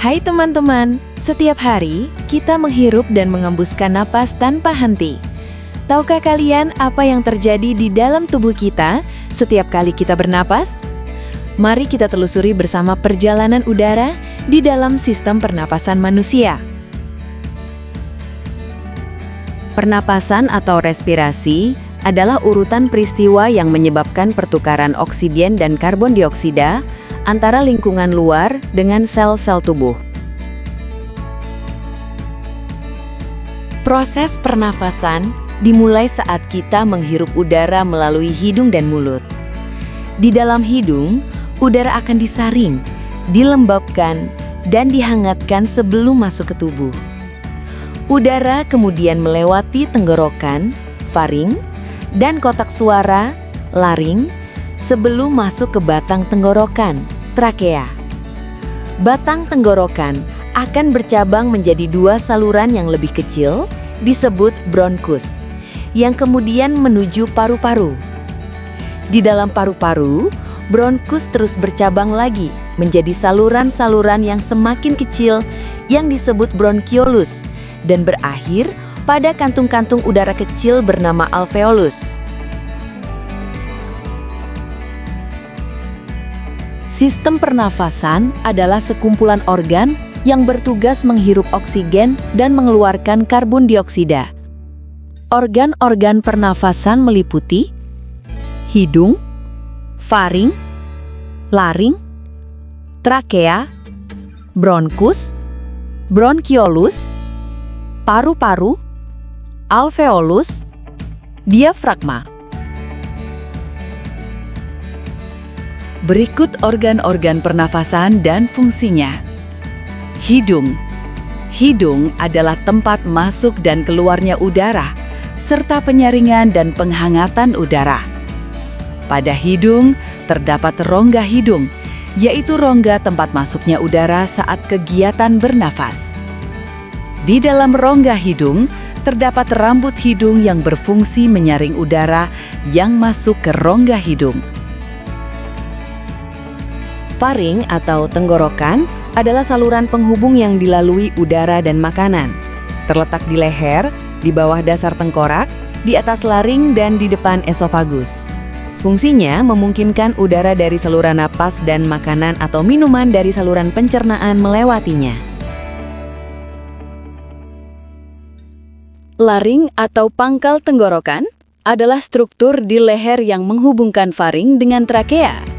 Hai teman-teman, setiap hari kita menghirup dan mengembuskan napas tanpa henti. Tahukah kalian apa yang terjadi di dalam tubuh kita setiap kali kita bernapas? Mari kita telusuri bersama perjalanan udara di dalam sistem pernapasan manusia. Pernapasan atau respirasi adalah urutan peristiwa yang menyebabkan pertukaran oksigen dan karbon dioksida antara lingkungan luar dengan sel-sel tubuh. Proses pernafasan dimulai saat kita menghirup udara melalui hidung dan mulut. Di dalam hidung, udara akan disaring, dilembabkan, dan dihangatkan sebelum masuk ke tubuh. Udara kemudian melewati tenggorokan, faring, dan kotak suara, laring, sebelum masuk ke batang tenggorokan, trakea. Batang tenggorokan akan bercabang menjadi dua saluran yang lebih kecil, disebut bronkus, yang kemudian menuju paru-paru. Di dalam paru-paru, bronkus terus bercabang lagi menjadi saluran-saluran yang semakin kecil yang disebut bronkiolus dan berakhir pada kantung-kantung udara kecil bernama alveolus. Sistem pernafasan adalah sekumpulan organ yang bertugas menghirup oksigen dan mengeluarkan karbon dioksida. Organ-organ pernafasan meliputi hidung, faring, laring, trakea, bronkus, bronkiolus, paru-paru, alveolus, diafragma. Berikut organ-organ pernafasan dan fungsinya. Hidung. Hidung adalah tempat masuk dan keluarnya udara, serta penyaringan dan penghangatan udara. Pada hidung, terdapat rongga hidung, yaitu rongga tempat masuknya udara saat kegiatan bernafas. Di dalam rongga hidung, terdapat rambut hidung yang berfungsi menyaring udara yang masuk ke rongga hidung. Faring atau tenggorokan adalah saluran penghubung yang dilalui udara dan makanan. Terletak di leher, di bawah dasar tengkorak, di atas laring, dan di depan esofagus. Fungsinya memungkinkan udara dari saluran napas dan makanan atau minuman dari saluran pencernaan melewatinya. Laring atau pangkal tenggorokan adalah struktur di leher yang menghubungkan faring dengan trakea.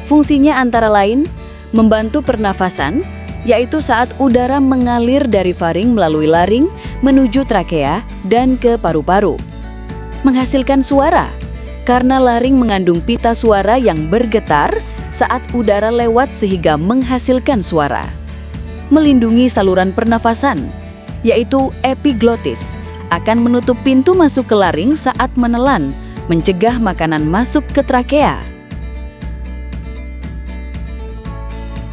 Fungsinya antara lain membantu pernafasan, yaitu saat udara mengalir dari faring melalui laring menuju trakea dan ke paru-paru. Menghasilkan suara, karena laring mengandung pita suara yang bergetar saat udara lewat sehingga menghasilkan suara. Melindungi saluran pernafasan, yaitu epiglotis, akan menutup pintu masuk ke laring saat menelan, mencegah makanan masuk ke trakea.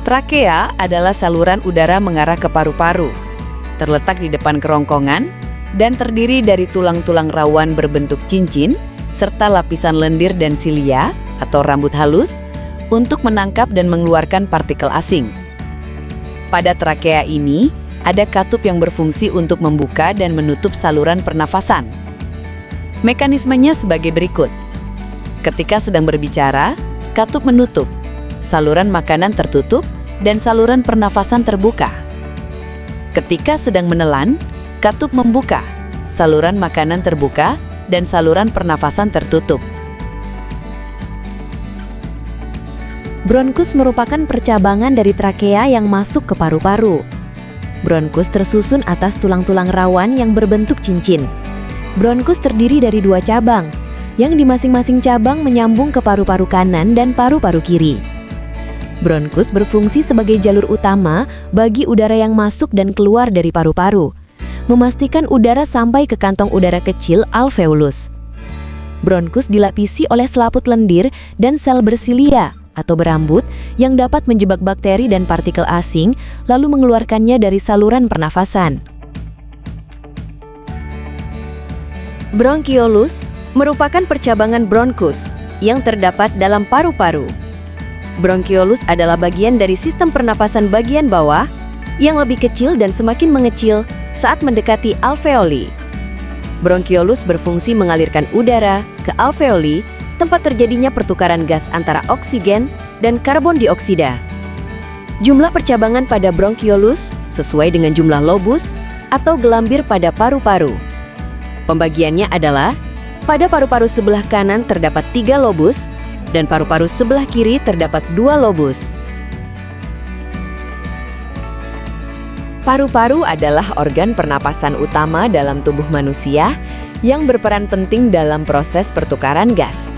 Trakea adalah saluran udara mengarah ke paru-paru. Terletak di depan kerongkongan dan terdiri dari tulang-tulang rawan berbentuk cincin serta lapisan lendir dan silia atau rambut halus untuk menangkap dan mengeluarkan partikel asing. Pada trakea ini, ada katup yang berfungsi untuk membuka dan menutup saluran pernafasan. Mekanismenya sebagai berikut. Ketika sedang berbicara, katup menutup, saluran makanan tertutup, dan saluran pernafasan terbuka. Ketika sedang menelan, katup membuka, saluran makanan terbuka, dan saluran pernafasan tertutup. Bronkus merupakan percabangan dari trakea yang masuk ke paru-paru. Bronkus tersusun atas tulang-tulang rawan yang berbentuk cincin. Bronkus terdiri dari dua cabang, yang di masing-masing cabang menyambung ke paru-paru kanan dan paru-paru kiri. Bronkus berfungsi sebagai jalur utama bagi udara yang masuk dan keluar dari paru-paru, memastikan udara sampai ke kantong udara kecil alveolus. Bronkus dilapisi oleh selaput lendir dan sel bersilia atau berambut yang dapat menjebak bakteri dan partikel asing lalu mengeluarkannya dari saluran pernafasan. Bronkiolus merupakan percabangan bronkus yang terdapat dalam paru-paru. Bronkiolus adalah bagian dari sistem pernapasan bagian bawah yang lebih kecil dan semakin mengecil saat mendekati alveoli. Bronkiolus berfungsi mengalirkan udara ke alveoli, tempat terjadinya pertukaran gas antara oksigen dan karbon dioksida. Jumlah percabangan pada bronkiolus sesuai dengan jumlah lobus atau gelambir pada paru-paru. Pembagiannya adalah, pada paru-paru sebelah kanan terdapat 3 lobus, dan paru-paru sebelah kiri terdapat 2 lobus. Paru-paru adalah organ pernapasan utama dalam tubuh manusia yang berperan penting dalam proses pertukaran gas.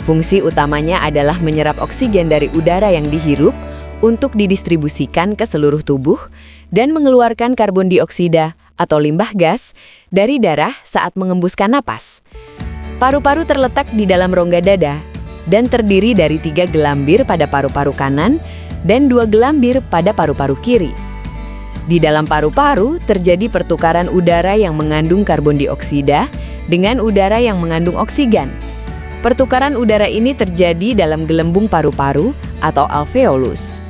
Fungsi utamanya adalah menyerap oksigen dari udara yang dihirup untuk didistribusikan ke seluruh tubuh dan mengeluarkan karbon dioksida atau limbah gas dari darah saat mengembuskan napas. Paru-paru terletak di dalam rongga dada dan terdiri dari 3 gelambir pada paru-paru kanan dan 2 gelambir pada paru-paru kiri. Di dalam paru-paru terjadi pertukaran udara yang mengandung karbon dioksida dengan udara yang mengandung oksigen. Pertukaran udara ini terjadi dalam gelembung paru-paru atau alveolus.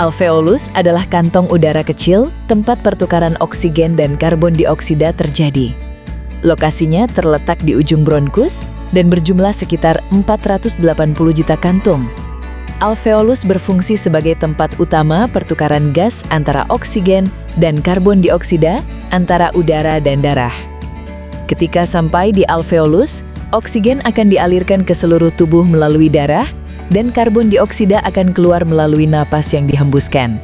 Alveolus adalah kantong udara kecil tempat pertukaran oksigen dan karbon dioksida terjadi. Lokasinya terletak di ujung bronkus dan berjumlah sekitar 480 juta kantung. Alveolus berfungsi sebagai tempat utama pertukaran gas antara oksigen dan karbon dioksida antara udara dan darah. Ketika sampai di alveolus, oksigen akan dialirkan ke seluruh tubuh melalui darah dan karbon dioksida akan keluar melalui napas yang dihembuskan.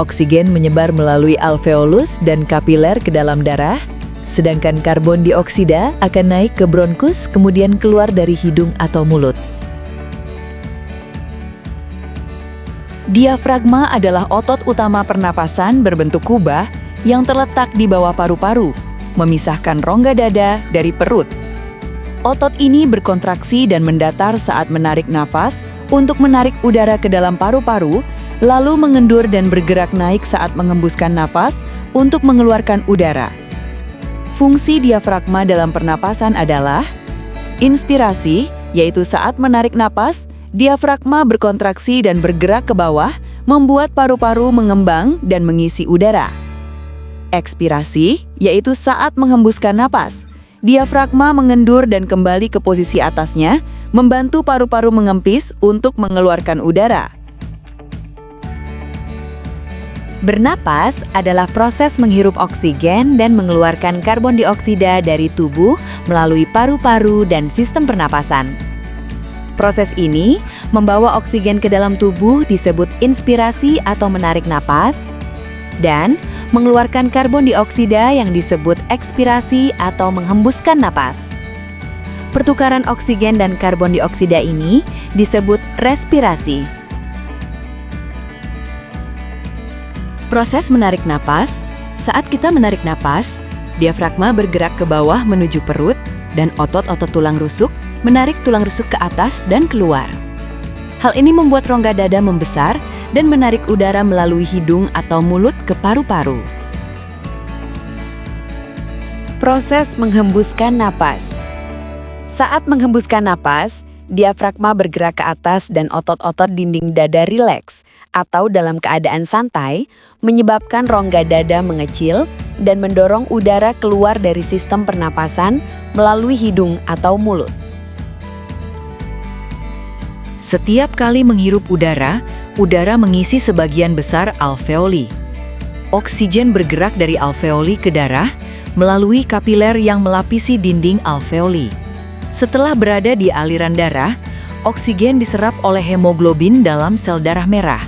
Oksigen menyebar melalui alveolus dan kapiler ke dalam darah, sedangkan karbon dioksida akan naik ke bronkus kemudian keluar dari hidung atau mulut. Diafragma adalah otot utama pernapasan berbentuk kubah yang terletak di bawah paru-paru, memisahkan rongga dada dari perut. Otot ini berkontraksi dan mendatar saat menarik nafas untuk menarik udara ke dalam paru-paru, lalu mengendur dan bergerak naik saat mengembuskan nafas untuk mengeluarkan udara. Fungsi diafragma dalam pernapasan adalah inspirasi, yaitu saat menarik napas, diafragma berkontraksi dan bergerak ke bawah, membuat paru-paru mengembang dan mengisi udara. Ekspirasi, yaitu saat menghembuskan napas, diafragma mengendur dan kembali ke posisi atasnya, membantu paru-paru mengempis untuk mengeluarkan udara. Bernapas adalah proses menghirup oksigen dan mengeluarkan karbon dioksida dari tubuh melalui paru-paru dan sistem pernapasan. Proses ini membawa oksigen ke dalam tubuh disebut inspirasi atau menarik napas, dan mengeluarkan karbon dioksida yang disebut ekspirasi atau menghembuskan napas. Pertukaran oksigen dan karbon dioksida ini disebut respirasi. Proses menarik napas, saat kita menarik napas, diafragma bergerak ke bawah menuju perut dan otot-otot tulang rusuk menarik tulang rusuk ke atas dan keluar. Hal ini membuat rongga dada membesar dan menarik udara melalui hidung atau mulut ke paru-paru. Proses menghembuskan napas. Saat menghembuskan napas, diafragma bergerak ke atas dan otot-otot dinding dada rileks atau dalam keadaan santai, menyebabkan rongga dada mengecil dan mendorong udara keluar dari sistem pernapasan melalui hidung atau mulut. Setiap kali menghirup udara, udara mengisi sebagian besar alveoli. Oksigen bergerak dari alveoli ke darah melalui kapiler yang melapisi dinding alveoli. Setelah berada di aliran darah, oksigen diserap oleh hemoglobin dalam sel darah merah.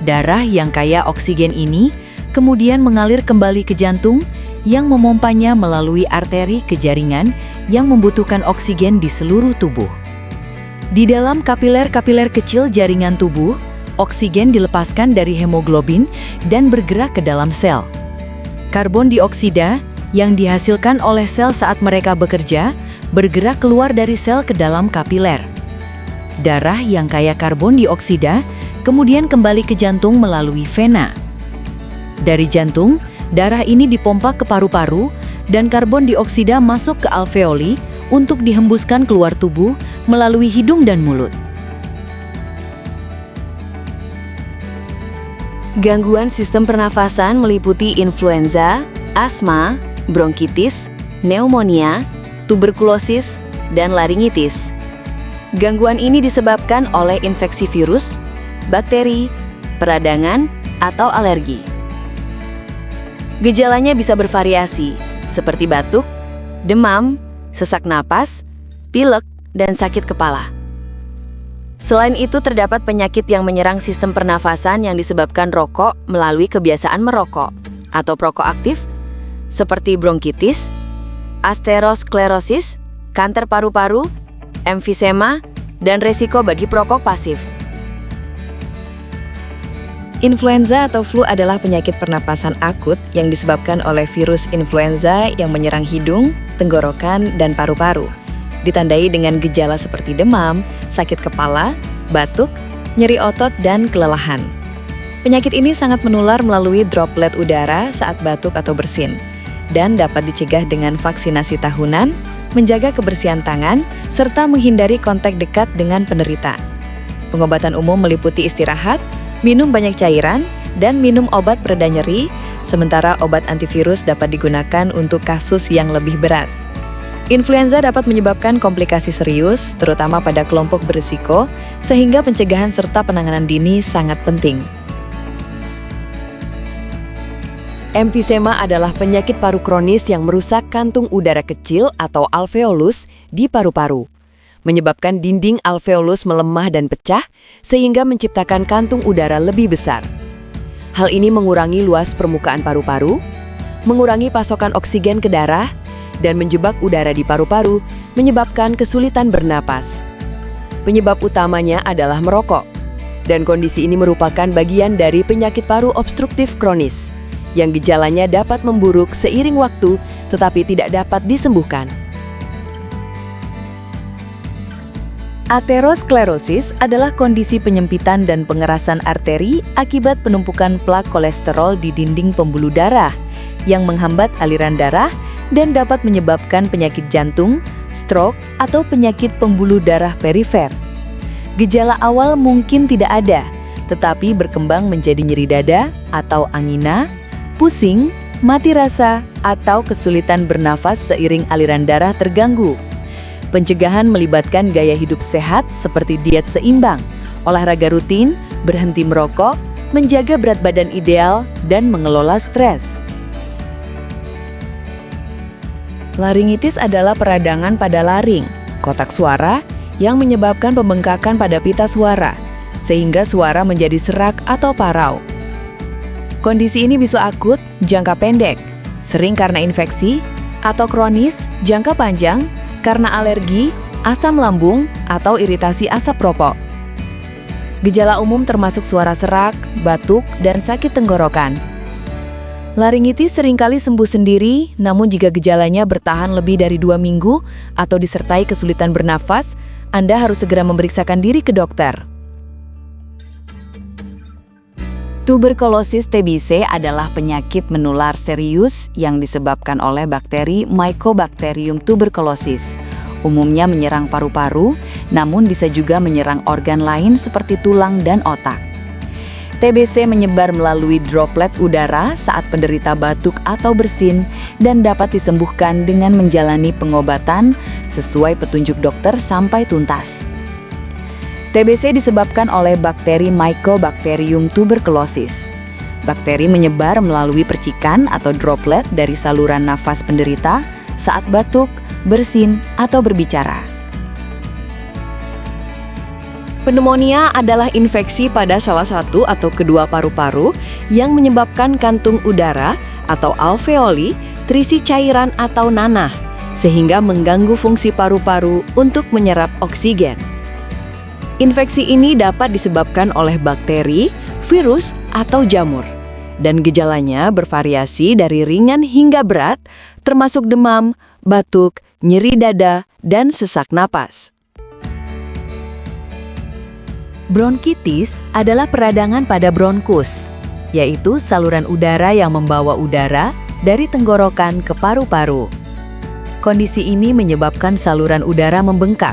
Darah yang kaya oksigen ini kemudian mengalir kembali ke jantung yang memompanya melalui arteri ke jaringan yang membutuhkan oksigen di seluruh tubuh. Di dalam kapiler-kapiler kecil jaringan tubuh, oksigen dilepaskan dari hemoglobin dan bergerak ke dalam sel. Karbon dioksida yang dihasilkan oleh sel saat mereka bekerja bergerak keluar dari sel ke dalam kapiler. Darah yang kaya karbon dioksida kemudian kembali ke jantung melalui vena. Dari jantung, darah ini dipompa ke paru-paru dan karbon dioksida masuk ke alveoli untuk dihembuskan keluar tubuh melalui hidung dan mulut. Gangguan sistem pernafasan meliputi influenza, asma, bronkitis, pneumonia, tuberkulosis, dan laringitis. Gangguan ini disebabkan oleh infeksi virus, bakteri, peradangan, atau alergi. Gejalanya bisa bervariasi, seperti batuk, demam, sesak napas, pilek, dan sakit kepala. Selain itu, terdapat penyakit yang menyerang sistem pernafasan yang disebabkan rokok melalui kebiasaan merokok atau perokok aktif, seperti bronkitis, aterosklerosis, kanker paru-paru, emfisema, dan resiko bagi perokok pasif. Influenza atau flu adalah penyakit pernapasan akut yang disebabkan oleh virus influenza yang menyerang hidung, tenggorokan, dan paru-paru. Ditandai dengan gejala seperti demam, sakit kepala, batuk, nyeri otot, dan kelelahan. Penyakit ini sangat menular melalui droplet udara saat batuk atau bersin, dan dapat dicegah dengan vaksinasi tahunan, menjaga kebersihan tangan, serta menghindari kontak dekat dengan penderita. Pengobatan umum meliputi istirahat, minum banyak cairan, dan minum obat pereda nyeri, sementara obat antivirus dapat digunakan untuk kasus yang lebih berat. Influenza dapat menyebabkan komplikasi serius, terutama pada kelompok berisiko, sehingga pencegahan serta penanganan dini sangat penting. Emfisema adalah penyakit paru kronis yang merusak kantung udara kecil atau alveolus di paru-paru, menyebabkan dinding alveolus melemah dan pecah, sehingga menciptakan kantung udara lebih besar. Hal ini mengurangi luas permukaan paru-paru, mengurangi pasokan oksigen ke darah, dan menjebak udara di paru-paru, menyebabkan kesulitan bernapas. Penyebab utamanya adalah merokok, dan kondisi ini merupakan bagian dari penyakit paru obstruktif kronis, yang gejalanya dapat memburuk seiring waktu, tetapi tidak dapat disembuhkan. Aterosklerosis adalah kondisi penyempitan dan pengerasan arteri akibat penumpukan plak kolesterol di dinding pembuluh darah, yang menghambat aliran darah dan dapat menyebabkan penyakit jantung, stroke, atau penyakit pembuluh darah perifer. Gejala awal mungkin tidak ada, tetapi berkembang menjadi nyeri dada atau angina, pusing, mati rasa, atau kesulitan bernafas seiring aliran darah terganggu. Pencegahan melibatkan gaya hidup sehat seperti diet seimbang, olahraga rutin, berhenti merokok, menjaga berat badan ideal, dan mengelola stres. Laringitis adalah peradangan pada laring, kotak suara, yang menyebabkan pembengkakan pada pita suara, sehingga suara menjadi serak atau parau. Kondisi ini bisa akut, jangka pendek, sering karena infeksi, atau kronis, jangka panjang, karena alergi, asam lambung, atau iritasi asap rokok. Gejala umum termasuk suara serak, batuk, dan sakit tenggorokan. Laringitis seringkali sembuh sendiri, namun jika gejalanya bertahan lebih dari 2 minggu atau disertai kesulitan bernafas, Anda harus segera memeriksakan diri ke dokter. Tuberkulosis TBC adalah penyakit menular serius yang disebabkan oleh bakteri Mycobacterium tuberculosis. Umumnya menyerang paru-paru, namun bisa juga menyerang organ lain seperti tulang dan otak. TBC menyebar melalui droplet udara saat penderita batuk atau bersin dan dapat disembuhkan dengan menjalani pengobatan sesuai petunjuk dokter sampai tuntas. TBC disebabkan oleh bakteri Mycobacterium tuberculosis. Bakteri menyebar melalui percikan atau droplet dari saluran nafas penderita saat batuk, bersin, atau berbicara. Pneumonia adalah infeksi pada salah satu atau kedua paru-paru yang menyebabkan kantung udara atau alveoli terisi cairan atau nanah, sehingga mengganggu fungsi paru-paru untuk menyerap oksigen. Infeksi ini dapat disebabkan oleh bakteri, virus, atau jamur, dan gejalanya bervariasi dari ringan hingga berat, termasuk demam, batuk, nyeri dada, dan sesak napas. Bronkitis adalah peradangan pada bronkus, yaitu saluran udara yang membawa udara dari tenggorokan ke paru-paru. Kondisi ini menyebabkan saluran udara membengkak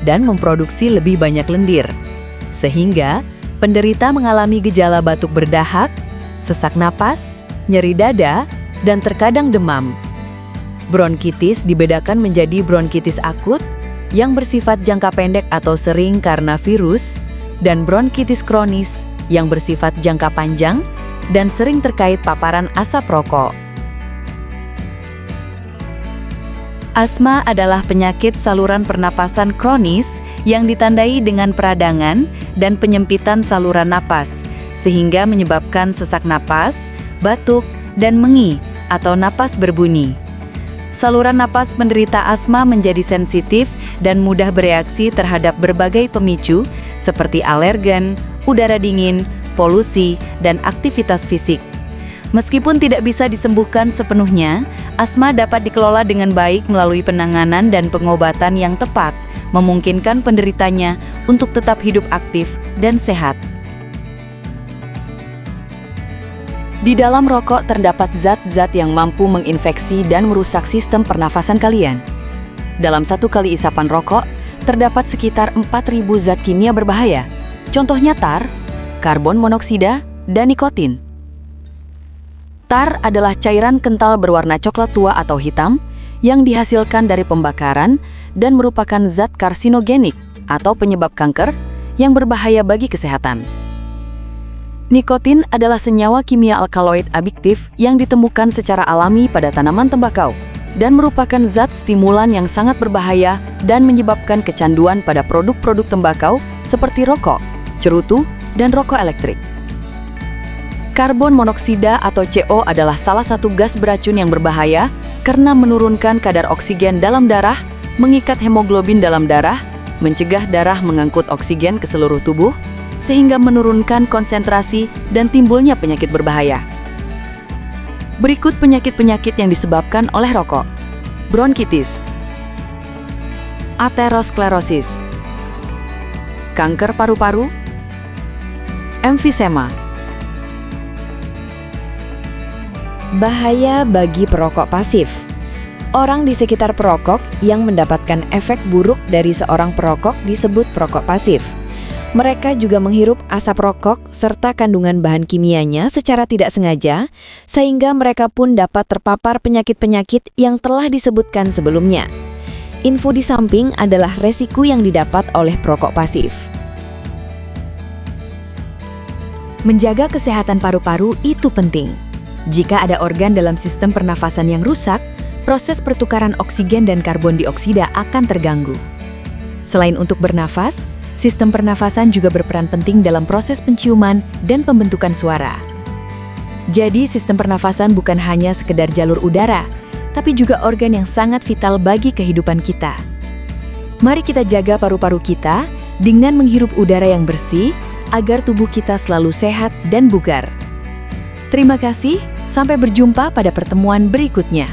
dan memproduksi lebih banyak lendir, sehingga Penderita mengalami gejala batuk berdahak, sesak napas, nyeri dada, dan terkadang demam. Bronkitis dibedakan menjadi bronkitis akut yang bersifat jangka pendek atau sering karena virus, dan bronkitis kronis yang bersifat jangka panjang dan sering terkait paparan asap rokok. Asma adalah penyakit saluran pernapasan kronis yang ditandai dengan peradangan dan penyempitan saluran napas, sehingga menyebabkan sesak napas, batuk, dan mengi atau napas berbunyi. Saluran napas penderita asma menjadi sensitif dan mudah bereaksi terhadap berbagai pemicu seperti alergen, udara dingin, polusi, dan aktivitas fisik. Meskipun tidak bisa disembuhkan sepenuhnya, asma dapat dikelola dengan baik melalui penanganan dan pengobatan yang tepat, memungkinkan penderitanya untuk tetap hidup aktif dan sehat. Di dalam rokok terdapat zat-zat yang mampu menginfeksi dan merusak sistem pernafasan kalian. Dalam 1 kali isapan rokok, terdapat sekitar 4.000 zat kimia berbahaya. Contohnya tar, karbon monoksida, dan nikotin. Tar adalah cairan kental berwarna coklat tua atau hitam yang dihasilkan dari pembakaran dan merupakan zat karsinogenik atau penyebab kanker yang berbahaya bagi kesehatan. Nikotin adalah senyawa kimia alkaloid adiktif yang ditemukan secara alami pada tanaman tembakau dan merupakan zat stimulan yang sangat berbahaya dan menyebabkan kecanduan pada produk-produk tembakau seperti rokok, cerutu, dan rokok elektrik. Karbon monoksida atau CO adalah salah satu gas beracun yang berbahaya karena menurunkan kadar oksigen dalam darah, mengikat hemoglobin dalam darah, mencegah darah mengangkut oksigen ke seluruh tubuh, sehingga menurunkan konsentrasi dan timbulnya penyakit berbahaya. Berikut penyakit-penyakit yang disebabkan oleh rokok. Bronkitis, aterosklerosis, kanker paru-paru, emfisema. Bahaya bagi perokok pasif. Orang di sekitar perokok yang mendapatkan efek buruk dari seorang perokok disebut perokok pasif. Mereka juga menghirup asap rokok serta kandungan bahan kimianya secara tidak sengaja, sehingga mereka pun dapat terpapar penyakit-penyakit yang telah disebutkan sebelumnya. Info di samping adalah resiko yang didapat oleh perokok pasif. Menjaga kesehatan paru-paru itu penting. Jika ada organ dalam sistem pernafasan yang rusak, proses pertukaran oksigen dan karbon dioksida akan terganggu. Selain untuk bernafas, sistem pernafasan juga berperan penting dalam proses penciuman dan pembentukan suara. Jadi, sistem pernafasan bukan hanya sekedar jalur udara, tapi juga organ yang sangat vital bagi kehidupan kita. Mari kita jaga paru-paru kita dengan menghirup udara yang bersih, agar tubuh kita selalu sehat dan bugar. Terima kasih, sampai berjumpa pada pertemuan berikutnya.